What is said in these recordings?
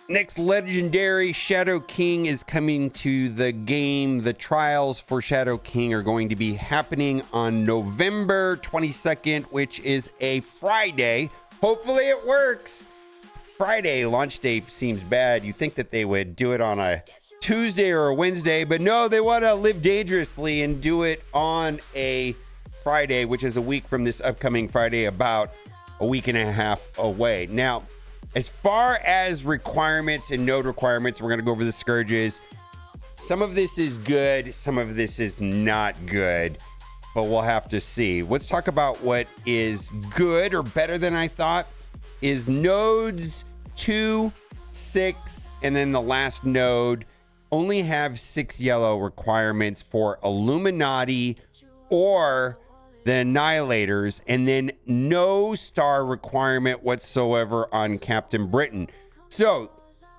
Next legendary, Shadow King is coming to the game. The trials for Shadow King are going to be happening on November 22nd, which is a Friday. Hopefully it works. Friday launch day seems bad. You think that they would do it on a Tuesday or a Wednesday, but no, they want to live dangerously and do it on a Friday, which is a week from this upcoming Friday, about a week and a half away. Now, as far as requirements and node requirements, we're going to go over the scourges. Some of this is good, some of this is not good, but we'll have to see. Let's talk about what is good or better than I thought is nodes 2, 6, and then the last node only have 6 yellow requirements for Illuminati or the Annihilators, and then no star requirement whatsoever on Captain Britain. So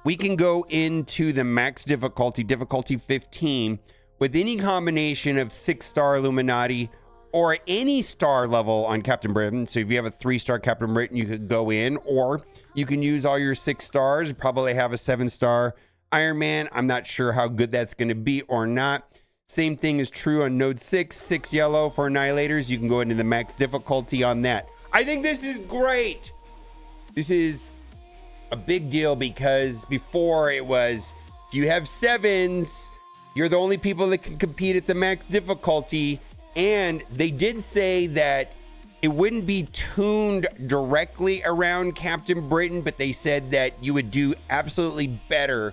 we can go into the max difficulty 15, with any combination of 6-star Illuminati or any star level on Captain Britain. So if you have a 3-star Captain Britain, you could go in, or you can use all your 6 stars, probably have a 7-star Iron Man. I'm not sure how good that's going to be or not. Same thing is true on node 6 yellow for Annihilators. You can go into the max difficulty on that. I think this is great. This is a big deal because before it was, if you have 7s, you're the only people that can compete at the max difficulty. And they did say that it wouldn't be tuned directly around Captain Britain, but they said that you would do absolutely better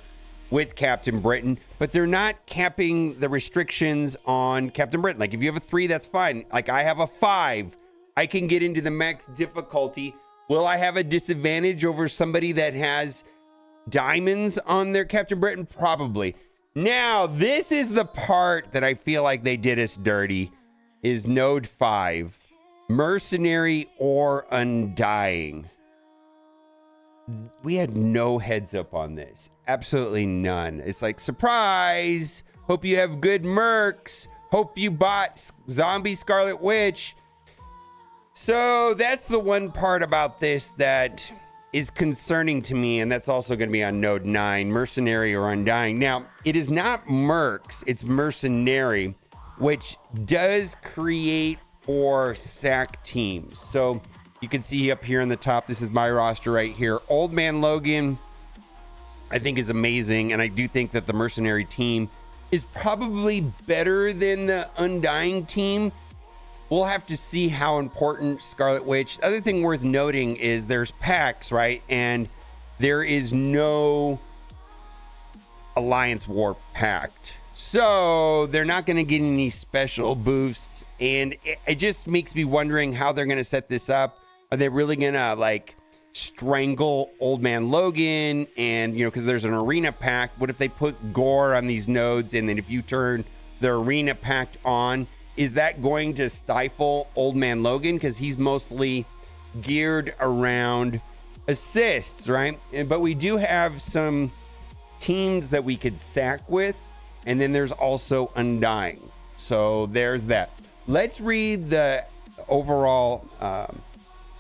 with Captain Britain, but they're not capping the restrictions on Captain Britain. Like if you have a 3, that's fine. Like I have a 5, I can get into the max difficulty. Will I have a disadvantage over somebody that has diamonds on their Captain Britain? Probably. Now, this is the part that I feel like they did us dirty, is node 5, Mercenary or Undying. We had no heads up on this. Absolutely none. It's like, surprise. Hope you have good mercs. Hope you bought Zombie Scarlet Witch. So that's the one part about this that is concerning to me. And that's also going to be on node 9, Mercenary or Undying. Now, it is not mercs. It's Mercenary, which does create 4 SAC teams. So you can see up here on the top, this is my roster right here. Old Man Logan, I think, is amazing. And I do think that the Mercenary team is probably better than the Undying team. We'll have to see how important Scarlet Witch. The other thing worth noting is there's Pacts, right? And there is no Alliance War Pact. So they're not going to get any special boosts. And it just makes me wondering how they're going to set this up. Are they really going to like strangle Old Man Logan? And, you know, because there's an arena pact. What if they put gore on these nodes? And then if you turn the arena pact on, is that going to stifle Old Man Logan? Because he's mostly geared around assists, right? But we do have some teams that we could sack with. And then there's also Undying. So there's that. Let's read the overall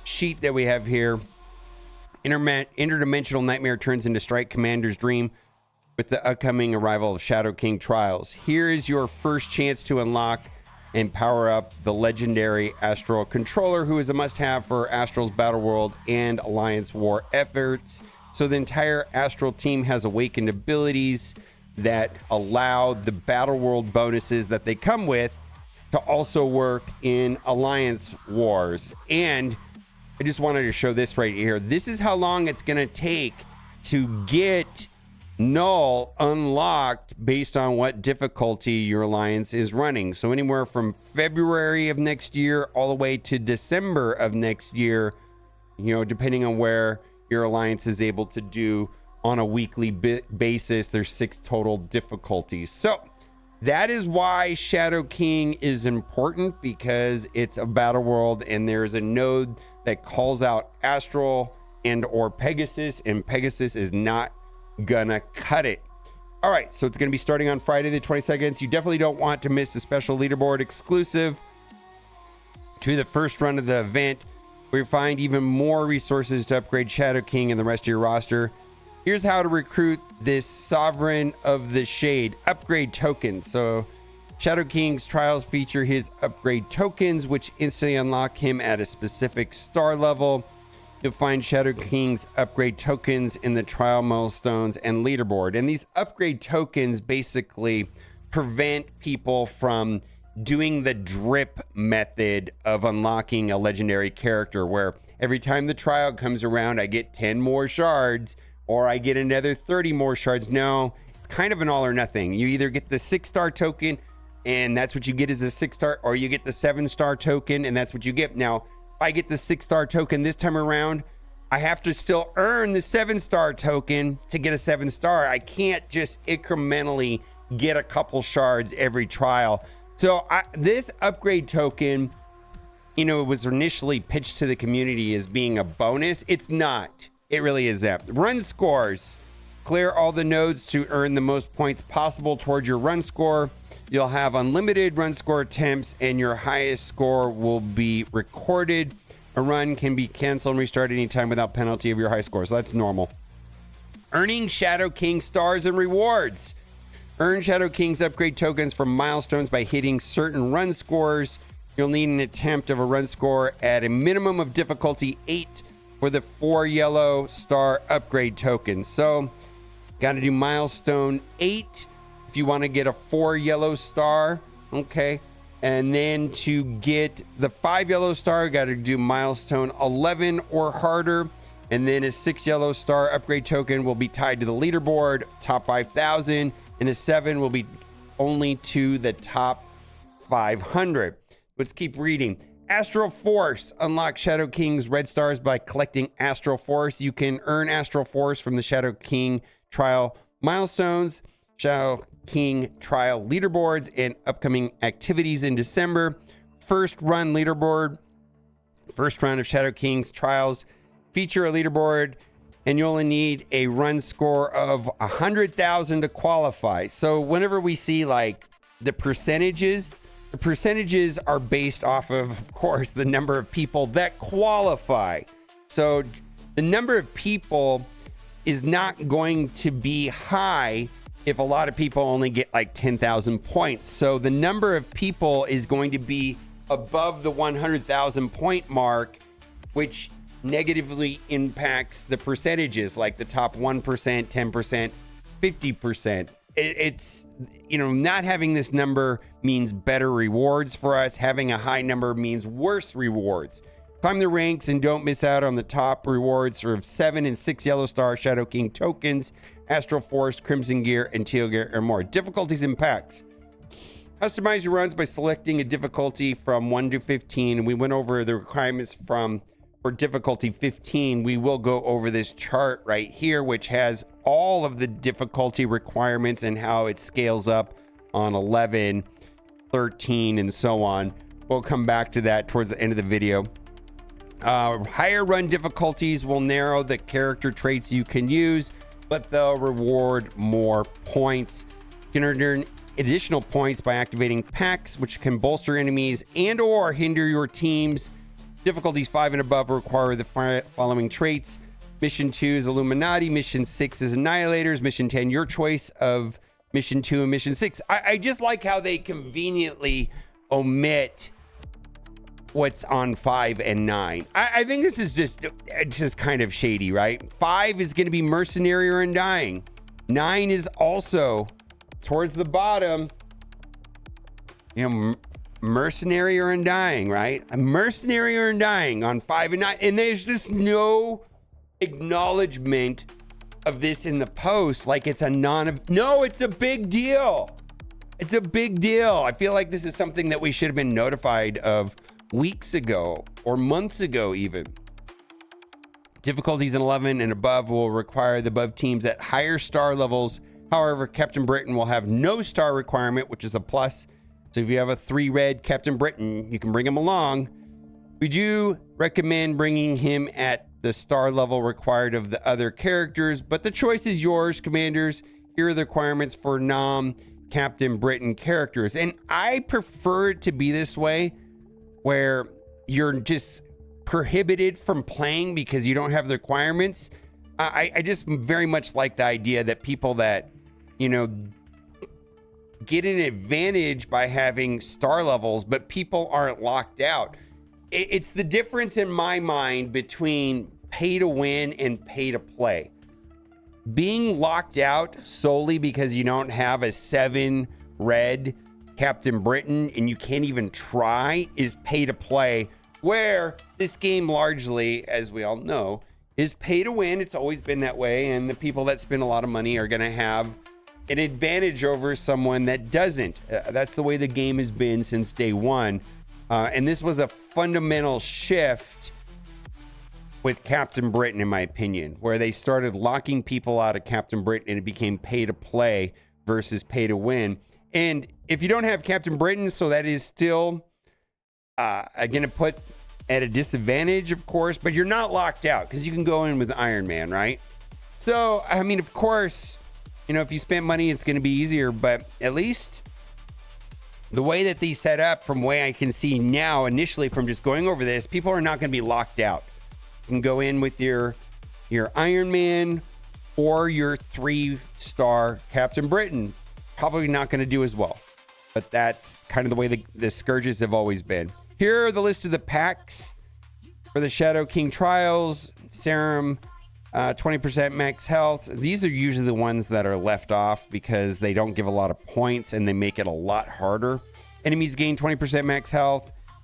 sheet that we have here. Interdimensional nightmare turns into Strike Commander's dream with the upcoming arrival of Shadow King Trials. Here is your first chance to unlock and power up the legendary Astral Controller, who is a must-have for Astral's Battle World and Alliance War efforts. So the entire Astral team has awakened abilities that allow the Battle World bonuses that they come with to also work in Alliance Wars. And I just wanted to show this right here. This is how long it's going to take to get Null unlocked based on what difficulty your alliance is running. So anywhere from February of next year all the way to December of next year, you know, depending on where your alliance is able to do on a weekly basis. There's 6 total difficulties. So that is why Shadow King is important, because it's a battle world and there's a node that calls out Astral and or Pegasus, and Pegasus is not gonna cut it. All right, so it's gonna be starting on Friday the 22nd. You definitely don't want to miss a special leaderboard exclusive to the first run of the event, where you find even more resources to upgrade Shadow King and the rest of your roster. Here's how to recruit this Sovereign of the Shade upgrade tokens. So Shadow King's trials feature his upgrade tokens, which instantly unlock him at a specific star level. You'll find Shadow King's upgrade tokens in the trial milestones and leaderboard. And these upgrade tokens basically prevent people from doing the drip method of unlocking a legendary character, where every time the trial comes around, I get 10 more shards or I get another 30 more shards. No, it's kind of an all or nothing. You either get the 6-star token and that's what you get as a 6-star, or you get the 7-star token and that's what you get. Now, if I get the 6-star token this time around, I have to still earn the 7-star token to get a 7-star. I can't just incrementally get a couple shards every trial. So this upgrade token, it was initially pitched to the community as being a bonus. It's not. It really is that. Run scores. Clear all the nodes to earn the most points possible towards your run score. You'll have unlimited run score attempts and your highest score will be recorded. A run can be canceled and restarted anytime without penalty of your high score. So that's normal. Earning Shadow King stars and rewards. Earn Shadow King's upgrade tokens from milestones by hitting certain run scores. You'll need an attempt of a run score at a minimum of difficulty 8 for the 4 yellow star upgrade tokens. So, got to do milestone 8 if you want to get a 4 yellow star. Okay. And then to get the 5 yellow star, got to do milestone 11 or harder. And then a 6 yellow star upgrade token will be tied to the leaderboard, top 5,000. And a 7 will be only to the top 500. Let's keep reading. Astral Force. Unlock Shadow King's red stars by collecting Astral Force. You can earn Astral Force from the Shadow King trial milestones, Shadow King trial leaderboards, and upcoming activities in December. First run leaderboard. First round of Shadow King's trials feature a leaderboard, and you only need a run score of 100,000 to qualify. So whenever we see like the percentages are based off of course, the number of people that qualify. So the number of people is not going to be high if a lot of people only get like 10,000 points. So the number of people is going to be above the 100,000 point mark, which negatively impacts the percentages, like the top 1%, 10%, 50%. It's, not having this number means better rewards for us. Having a high number means worse rewards. Climb the ranks and don't miss out on the top rewards of 7 and 6 yellow star Shadow King tokens, Astral Force, Crimson Gear, and Teal Gear, and more. Difficulties and packs. Customize your runs by selecting a difficulty from 1 to 15. We went over the requirements for difficulty 15. We will go over this chart right here, which has all of the difficulty requirements and how it scales up on 11, 13, and so on. We'll come back to that towards the end of the video. Higher run difficulties will narrow the character traits you can use, but they'll reward more points. You can earn additional points by activating pacts, which can bolster enemies and or hinder your teams. Difficulties 5 and above require the following traits. Mission 2 is Illuminati. Mission 6 is Annihilators. Mission 10, your choice of Mission 2 and Mission 6. I just like how they conveniently omit what's on 5 and 9. I think this is just kind of shady, right? 5 is going to be Mercenary or Undying. 9 is also towards the bottom, Mercenary or Undying, right? A Mercenary or Undying on 5 and 9. And there's just no acknowledgement of this in the post. Like it's no, it's a big deal. It's a big deal. I feel like this is something that we should have been notified of weeks ago or months ago even. Difficulties in 11 and above will require the above teams at higher star levels. However, Captain Britain will have no star requirement, which is a plus. So if you have a 3 red Captain Britain, you can bring him along. We do recommend bringing him at the star level required of the other characters, but the choice is yours, commanders. Here are the requirements for non-Captain Britain characters. And I prefer it to be this way, where you're just prohibited from playing because you don't have the requirements. I just very much like the idea that people that, you know, get an advantage by having star levels, but people aren't locked out. It's the difference in my mind between pay to win and pay to play. Being locked out solely because you don't have a 7 red Captain Britain and you can't even try is pay to play, where this game largely, as we all know, is pay to win. It's always been that way, and the people that spend a lot of money are going to have an advantage over someone that doesn't. That's the way the game has been since day one. And this was a fundamental shift with Captain Britain, in my opinion, where they started locking people out of Captain Britain and it became pay to play versus pay to win. And if you don't have Captain Britain, so that is still going to put at a disadvantage, of course, but you're not locked out because you can go in with Iron Man, right? So, I mean, of course, you know, if you spend money, it's going to be easier, but at least the way that these set up, from way I can see now, initially from just going over this, people are not going to be locked out. You can go in with your Iron Man or your 3-star Captain Britain. Probably not going to do as well, but that's kind of the way the Scourges have always been. Here are the list of the packs for the Shadow King Trials. Serum, 20% max health. These are usually the ones that are left off because they don't give a lot of points and they make it a lot harder. Enemies gain 20%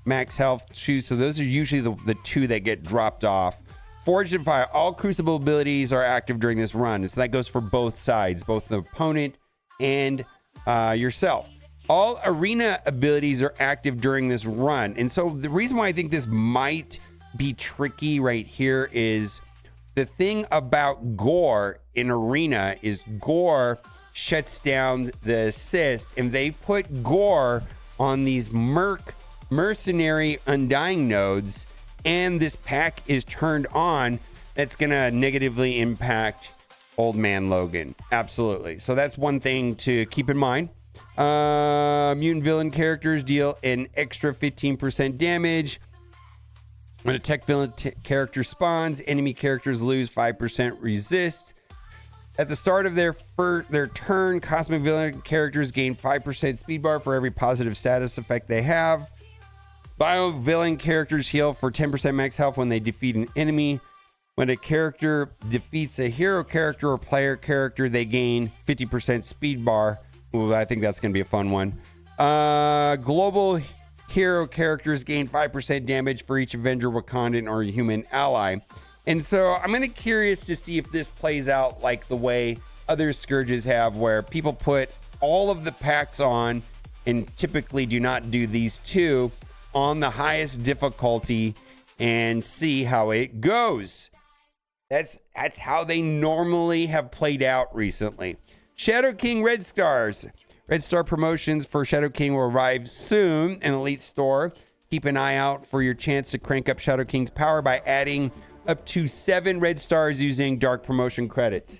max health too. So those are usually the 2 that get dropped off. Forged in Fire. All Crucible abilities are active during this run. So that goes for both sides, both the opponent and yourself. All arena abilities are active during this run. And so the reason why I think this might be tricky right here is the thing about Gore in arena is Gore shuts down the assist, and they put Gore on these mercenary undying nodes, and this pack is turned on. That's going to negatively impact Old Man Logan. Absolutely. So that's one thing to keep in mind. Mutant villain characters deal an extra 15% damage. When a tech villain character spawns, enemy characters lose 5% resist. At the start of their turn, cosmic villain characters gain 5% speed bar for every positive status effect they have. Bio villain characters heal for 10% max health when they defeat an enemy. When a character defeats a hero character or player character, they gain 50% speed bar. Ooh, I think that's going to be a fun one. Global hero characters gain 5% damage for each Avenger, Wakandan, or human ally. And so I'm going to curious to see if this plays out like the way other Scourges have, where people put all of the packs on and typically do not do these 2 on the highest difficulty and see how it goes. That's how they normally have played out recently. Shadow King Red Stars. Red Star promotions for Shadow King will arrive soon in Elite Store. Keep an eye out for your chance to crank up Shadow King's power by adding up to 7 red stars using dark promotion credits.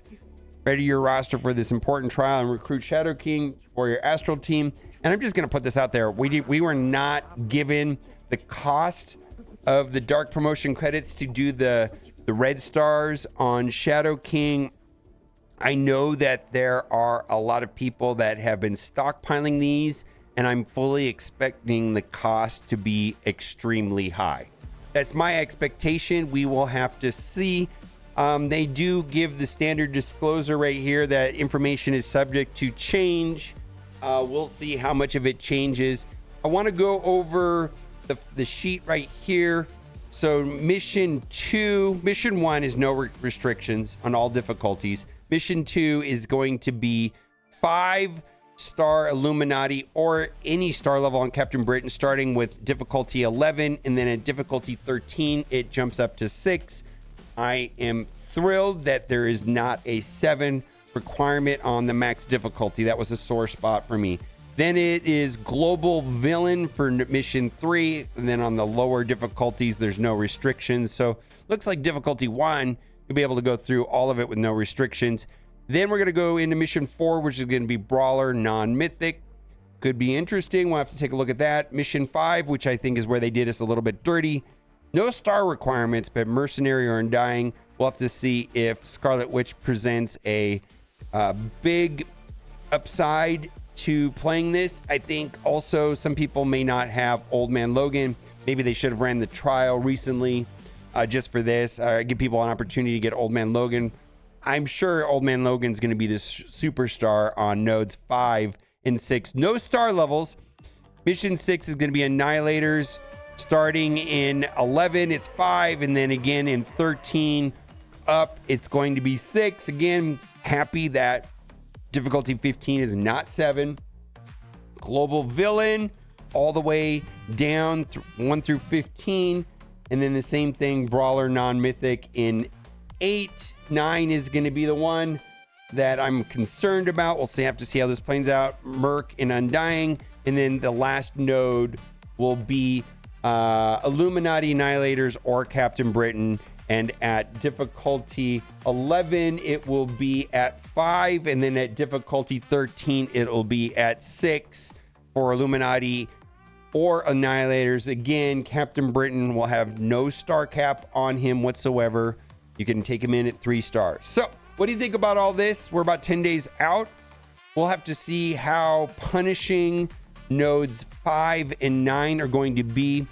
Ready your roster for this important trial and recruit Shadow King for your Astral team. And I'm just going to put this out there. We were not given the cost of the dark promotion credits to do the red stars on Shadow King. I know that there are a lot of people that have been stockpiling these, and I'm fully expecting the cost to be extremely high. That's my expectation. We will have to see. They do give the standard disclosure right here that information is subject to change. We'll see how much of it changes. I want to go over the sheet right here. So mission 1 is no restrictions on all difficulties. Mission 2 is going to be 5-star Illuminati or any star level on Captain Britain, starting with difficulty 11, and then at difficulty 13 it jumps up to 6. I am thrilled that there is not a 7 requirement on the max difficulty. That was a sore spot for me. Then it is global villain for mission 3, and then on the lower difficulties there's no restrictions. So looks like difficulty 1 you'll be able to go through all of it with no restrictions. Then we're going to go into mission 4, which is going to be brawler non-mythic. Could be interesting. We'll have to take a look at that. Mission 5, which I think is where they did us a little bit dirty. No star requirements, but mercenary or undying We'll have to see if Scarlet Witch presents a big upside to playing this. I think also some people may not have Old Man Logan. Maybe they should have ran the trial recently just for this. Give people an opportunity to get Old Man Logan. I'm sure Old Man Logan's going to be this superstar on nodes 5 and 6. No star levels. Mission 6 is going to be Annihilators. Starting in 11, it's 5. And then again in 13 up, it's going to be 6. Again, happy that difficulty 15 is not 7. Global Villain all the way down 1 through 15. And then the same thing, Brawler non-mythic in 8. 9 is going to be the one that I'm concerned about. We'll have to see how this plays out. Merc and Undying. And then the last node will be Illuminati Annihilators or Captain Britain. And at difficulty 11, it will be at 5. And then at difficulty 13, it'll be at 6 for Illuminati or Annihilators. Again, Captain Britain will have no star cap on him whatsoever. You can take him in at 3 stars. So what do you think about all this? We're about 10 days out. We'll have to see how punishing nodes 5 and 9 are going to be.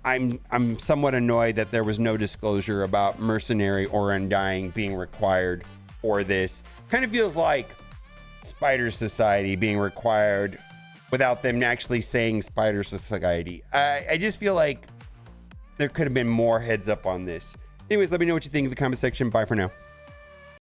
I'm somewhat annoyed that there was no disclosure about Mercenary or Undying being required for this. Kind of feels like Spider Society being required without them actually saying Spider Society. I just feel like there could have been more heads up on this. Anyways, let me know what you think in the comment section. Bye for now.